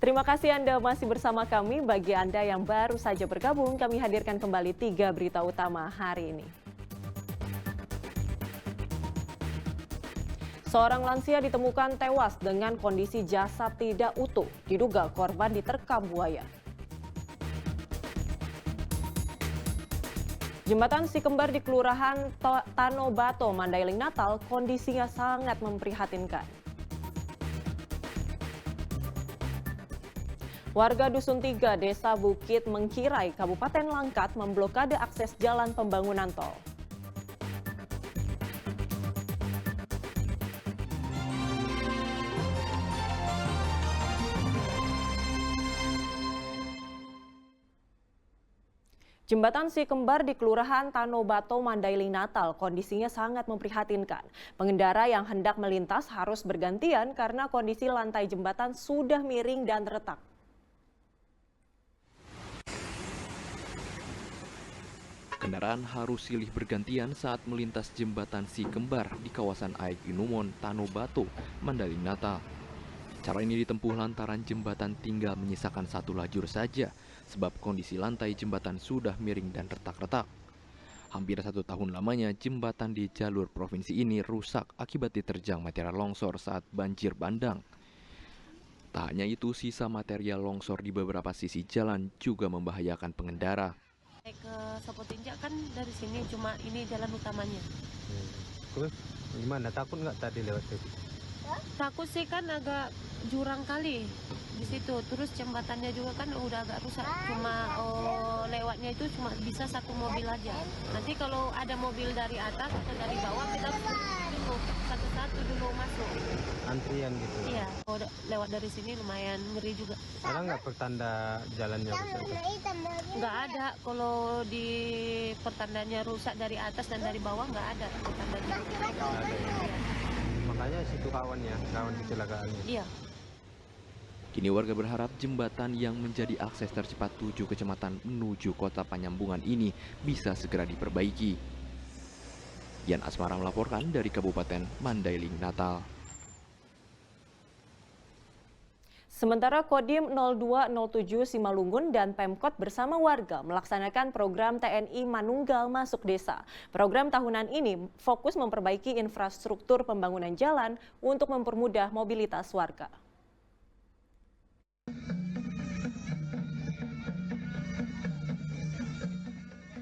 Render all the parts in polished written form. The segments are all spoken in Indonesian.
Terima kasih Anda masih bersama kami. Bagi Anda yang baru saja bergabung, kami hadirkan kembali 3 berita utama hari ini. Seorang lansia ditemukan tewas dengan kondisi jasad tidak utuh. Diduga korban diterkam buaya. Jembatan Sikembar di Kelurahan Tanobato, Mandailing, Natal, kondisinya sangat memprihatinkan. Warga Dusun 3, Desa Bukit Mengkirai, Kabupaten Langkat memblokade akses jalan pembangunan tol. Jembatan Sikembar di Kelurahan Tanobato, Mandailing, Natal, kondisinya sangat memprihatinkan. Pengendara yang hendak melintas harus bergantian karena kondisi lantai jembatan sudah miring dan retak. Kendaraan harus silih bergantian saat melintas jembatan Sikembar di kawasan Aik Inumon, Tanobato, Mandailing, Natal. Cara ini ditempuh lantaran jembatan tinggal menyisakan satu lajur saja, sebab kondisi lantai jembatan sudah miring dan retak-retak. Hampir 1 tahun lamanya jembatan di jalur provinsi ini rusak akibat diterjang material longsor saat banjir bandang. Tak hanya itu, sisa material longsor di beberapa sisi jalan juga membahayakan pengendara. Ke Sapotinjak kan dari sini, cuma ini jalan utamanya. Terus gimana, takut nggak tadi lewat situ? Takut sih, kan agak jurang kali di situ. Terus jembatannya juga kan udah agak rusak. Cuma lewatnya itu cuma bisa satu mobil aja. Nanti kalau ada mobil dari atas atau dari bawah kita dulu satu-satu dulu masuk. Antrian gitu? Iya, kalau lewat dari sini lumayan ngeri juga. Ada nggak pertanda jalannya rusak? Nggak ada, kalau di pertandanya rusak dari atas dan dari bawah nggak ada pertandanya. Nggak ada ya? Iya. Makanya situ rawan kecelakaannya. Iya. Kini warga berharap jembatan yang menjadi akses tercepat 7 kecamatan menuju kota Penyambungan ini bisa segera diperbaiki. Yan Asmara melaporkan dari Kabupaten Mandailing, Natal. Sementara Kodim 0207 Simalungun dan Pemkot bersama warga melaksanakan program TNI Manunggal Masuk Desa. Program tahunan ini fokus memperbaiki infrastruktur pembangunan jalan untuk mempermudah mobilitas warga.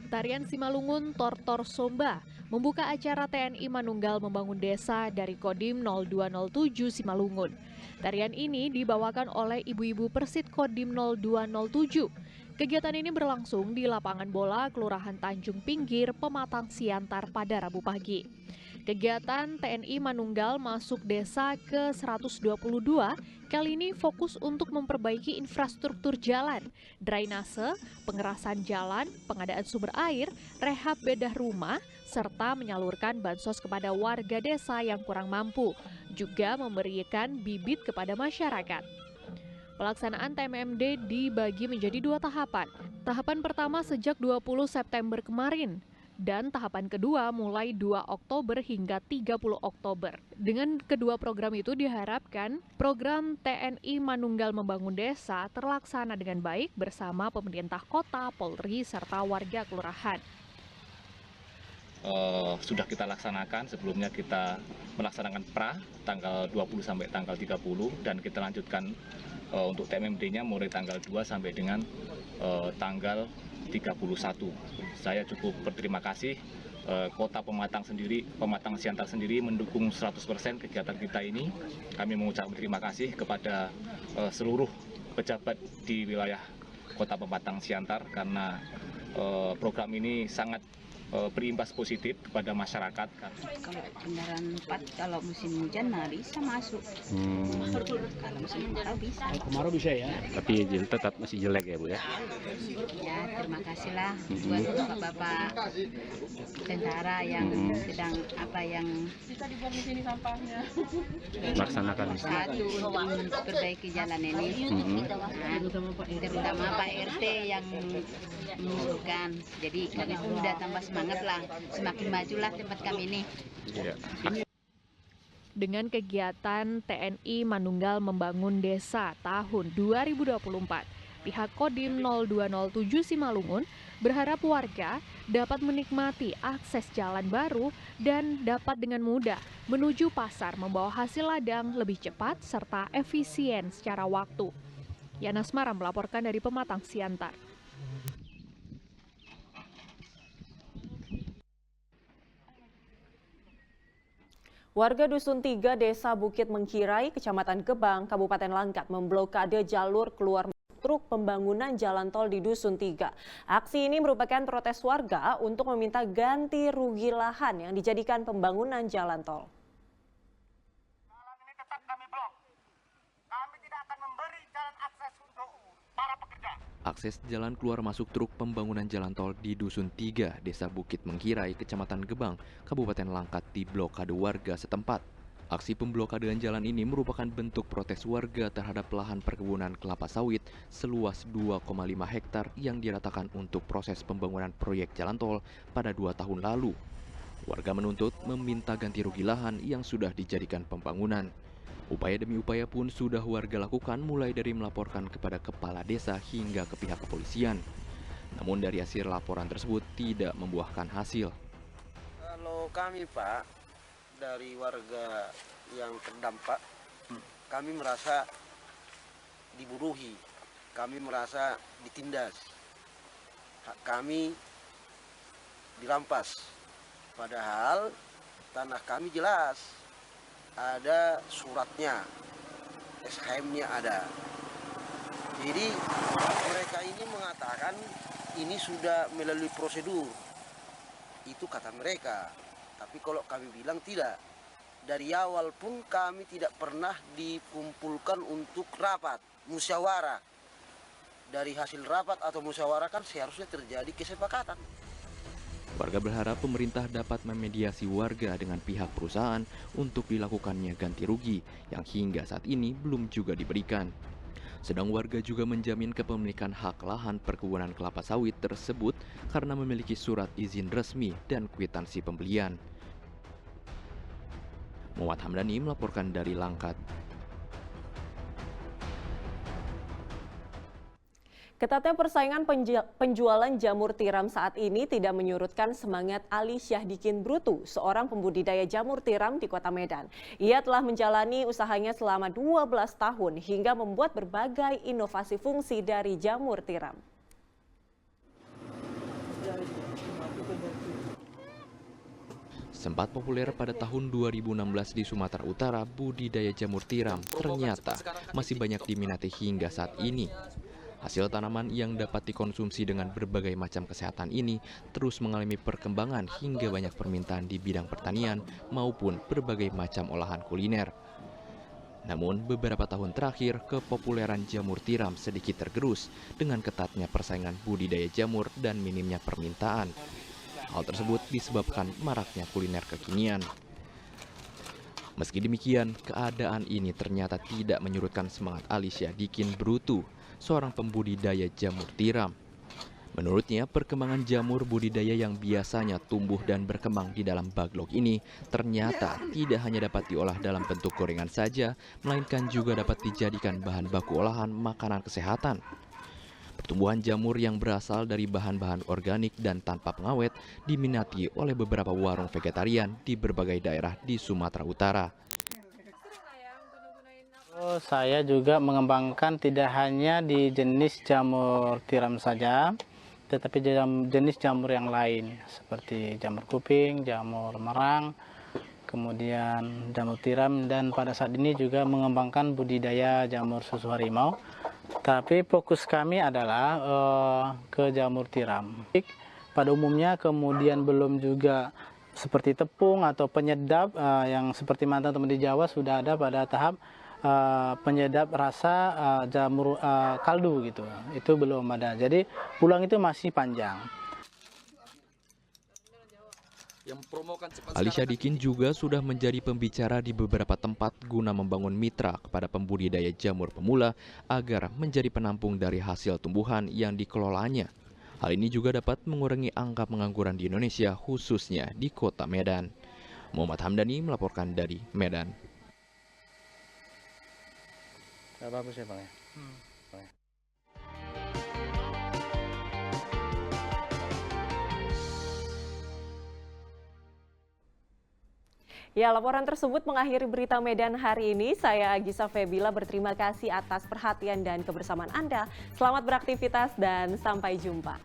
Tarian Simalungun Tortor Somba membuka acara TNI Manunggal Membangun Desa dari Kodim 0207 Simalungun. Tarian ini dibawakan oleh ibu-ibu Persit Kodim 0207. Kegiatan ini berlangsung di lapangan bola Kelurahan Tanjung Pinggir, Pematang Siantar pada Rabu pagi. Kegiatan TNI Manunggal Masuk Desa ke-122 kali ini fokus untuk memperbaiki infrastruktur jalan, drainase, pengerasan jalan, pengadaan sumber air, rehab bedah rumah, serta menyalurkan bansos kepada warga desa yang kurang mampu, juga memberikan bibit kepada masyarakat. Pelaksanaan TMMD dibagi menjadi 2 tahapan. Tahapan pertama sejak 20 September kemarin, dan tahapan kedua mulai 2 Oktober hingga 30 Oktober. Dengan kedua program itu diharapkan program TNI Manunggal Membangun Desa terlaksana dengan baik bersama pemerintah kota, Polri, serta warga kelurahan. Sudah kita laksanakan, sebelumnya kita melaksanakan pra tanggal 20 sampai tanggal 30 dan kita lanjutkan untuk TMMD-nya mulai tanggal 2 sampai dengan tanggal 31. Saya cukup berterima kasih Kota Pematang Siantar sendiri mendukung 100% kegiatan kita ini. Kami mengucapkan terima kasih kepada seluruh pejabat di wilayah Kota Pematang Siantar karena program ini sangat berimbas positif kepada masyarakat. Kalau kendaraan 4 kalau musim hujan bisa masuk. Kalau musim kemarau bisa. Kemarau bisa ya. Tapi tetap masih jelek ya Bu ya. Ya terima kasihlah buat Bapak tentara yang sedang yang melaksanakan satu untuk memperbaiki jalan ini. Terutama Pak RT yang mengusulkan. Jadi kami sudah tambah semangat lah, semakin majulah tempat kami ini. Ya. dengan kegiatan TNI Manunggal Membangun Desa tahun 2024. Pihak Kodim 0207 Simalungun berharap warga dapat menikmati akses jalan baru dan dapat dengan mudah menuju pasar membawa hasil ladang lebih cepat serta efisien secara waktu. Yana Asmara melaporkan dari Pematang Siantar. Warga Dusun 3 Desa Bukit Mengkirai, Kecamatan Gebang, Kabupaten Langkat memblokade jalur keluar truk pembangunan jalan tol di Dusun 3. Aksi ini merupakan protes warga untuk meminta ganti rugi lahan yang dijadikan pembangunan jalan tol. Jalan ini tetap kami blok. Kami tidak akan memberi jalan akses untuk para pekerja. Akses jalan keluar masuk truk pembangunan jalan tol di Dusun 3, Desa Bukit Mengkirai, Kecamatan Gebang, Kabupaten Langkat diblokade warga setempat. Aksi pemblokadean jalan ini merupakan bentuk protes warga terhadap lahan perkebunan kelapa sawit seluas 2,5 hektar yang diratakan untuk proses pembangunan proyek jalan tol pada 2 tahun lalu. Warga menuntut meminta ganti rugi lahan yang sudah dijadikan pembangunan. Upaya demi upaya pun sudah warga lakukan, mulai dari melaporkan kepada kepala desa hingga ke pihak kepolisian. Namun dari hasil laporan tersebut tidak membuahkan hasil. Kalau kami Pak, dari warga yang terdampak, kami merasa diburuhi, kami merasa ditindas, hak kami dirampas. Padahal tanah kami jelas, ada suratnya, SHM-nya ada. Jadi mereka ini mengatakan ini sudah melalui prosedur, itu kata mereka. Tapi kalau kami bilang tidak, dari awal pun kami tidak pernah dikumpulkan untuk rapat, musyawarah. Dari hasil rapat atau musyawarah kan seharusnya terjadi kesepakatan. Warga berharap pemerintah dapat memediasi warga dengan pihak perusahaan untuk dilakukannya ganti rugi yang hingga saat ini belum juga diberikan. Sedang warga juga menjamin kepemilikan hak lahan perkebunan kelapa sawit tersebut karena memiliki surat izin resmi dan kwitansi pembelian. Muhammad Hamdani melaporkan dari Langkat. Ketatnya persaingan penjualan jamur tiram saat ini tidak menyurutkan semangat Ali Syahdikin Brutu, seorang pembudidaya jamur tiram di Kota Medan. Ia telah menjalani usahanya selama 12 tahun hingga membuat berbagai inovasi fungsi dari jamur tiram. Sempat populer pada tahun 2016 di Sumatera Utara, budidaya jamur tiram ternyata masih banyak diminati hingga saat ini. Hasil tanaman yang dapat dikonsumsi dengan berbagai macam kesehatan ini terus mengalami perkembangan hingga banyak permintaan di bidang pertanian maupun berbagai macam olahan kuliner. Namun beberapa tahun terakhir kepopuleran jamur tiram sedikit tergerus dengan ketatnya persaingan budidaya jamur dan minimnya permintaan. Hal tersebut disebabkan maraknya kuliner kekinian. Meski demikian, keadaan ini ternyata tidak menyurutkan semangat Ali Syahdikin Brutu, seorang pembudidaya jamur tiram. Menurutnya, perkembangan jamur budidaya yang biasanya tumbuh dan berkembang di dalam baglok ini ternyata tidak hanya dapat diolah dalam bentuk gorengan saja, melainkan juga dapat dijadikan bahan baku olahan makanan kesehatan. Pertumbuhan jamur yang berasal dari bahan-bahan organik dan tanpa pengawet diminati oleh beberapa warung vegetarian di berbagai daerah di Sumatera Utara. Saya juga mengembangkan tidak hanya di jenis jamur tiram saja, tetapi jenis jamur yang lain seperti jamur kuping, jamur merang, kemudian jamur tiram, dan pada saat ini juga mengembangkan budidaya jamur susu harimau. Tapi fokus kami adalah ke jamur tiram. Pada umumnya kemudian belum juga seperti tepung atau penyedap yang seperti mantan teman di Jawa sudah ada pada tahap penyedap rasa jamur kaldu gitu. Itu belum ada. Jadi peluang itu masih panjang. Ali Syahdikin juga sudah menjadi pembicara di beberapa tempat guna membangun mitra kepada pembudidaya jamur pemula agar menjadi penampung dari hasil tumbuhan yang dikelolanya. Hal ini juga dapat mengurangi angka pengangguran di Indonesia, khususnya di Kota Medan. Muhammad Hamdani melaporkan dari Medan. Bagus ya Bang ya. Ya, laporan tersebut mengakhiri berita Medan hari ini. Saya Agisa Febila berterima kasih atas perhatian dan kebersamaan Anda. Selamat beraktivitas dan sampai jumpa.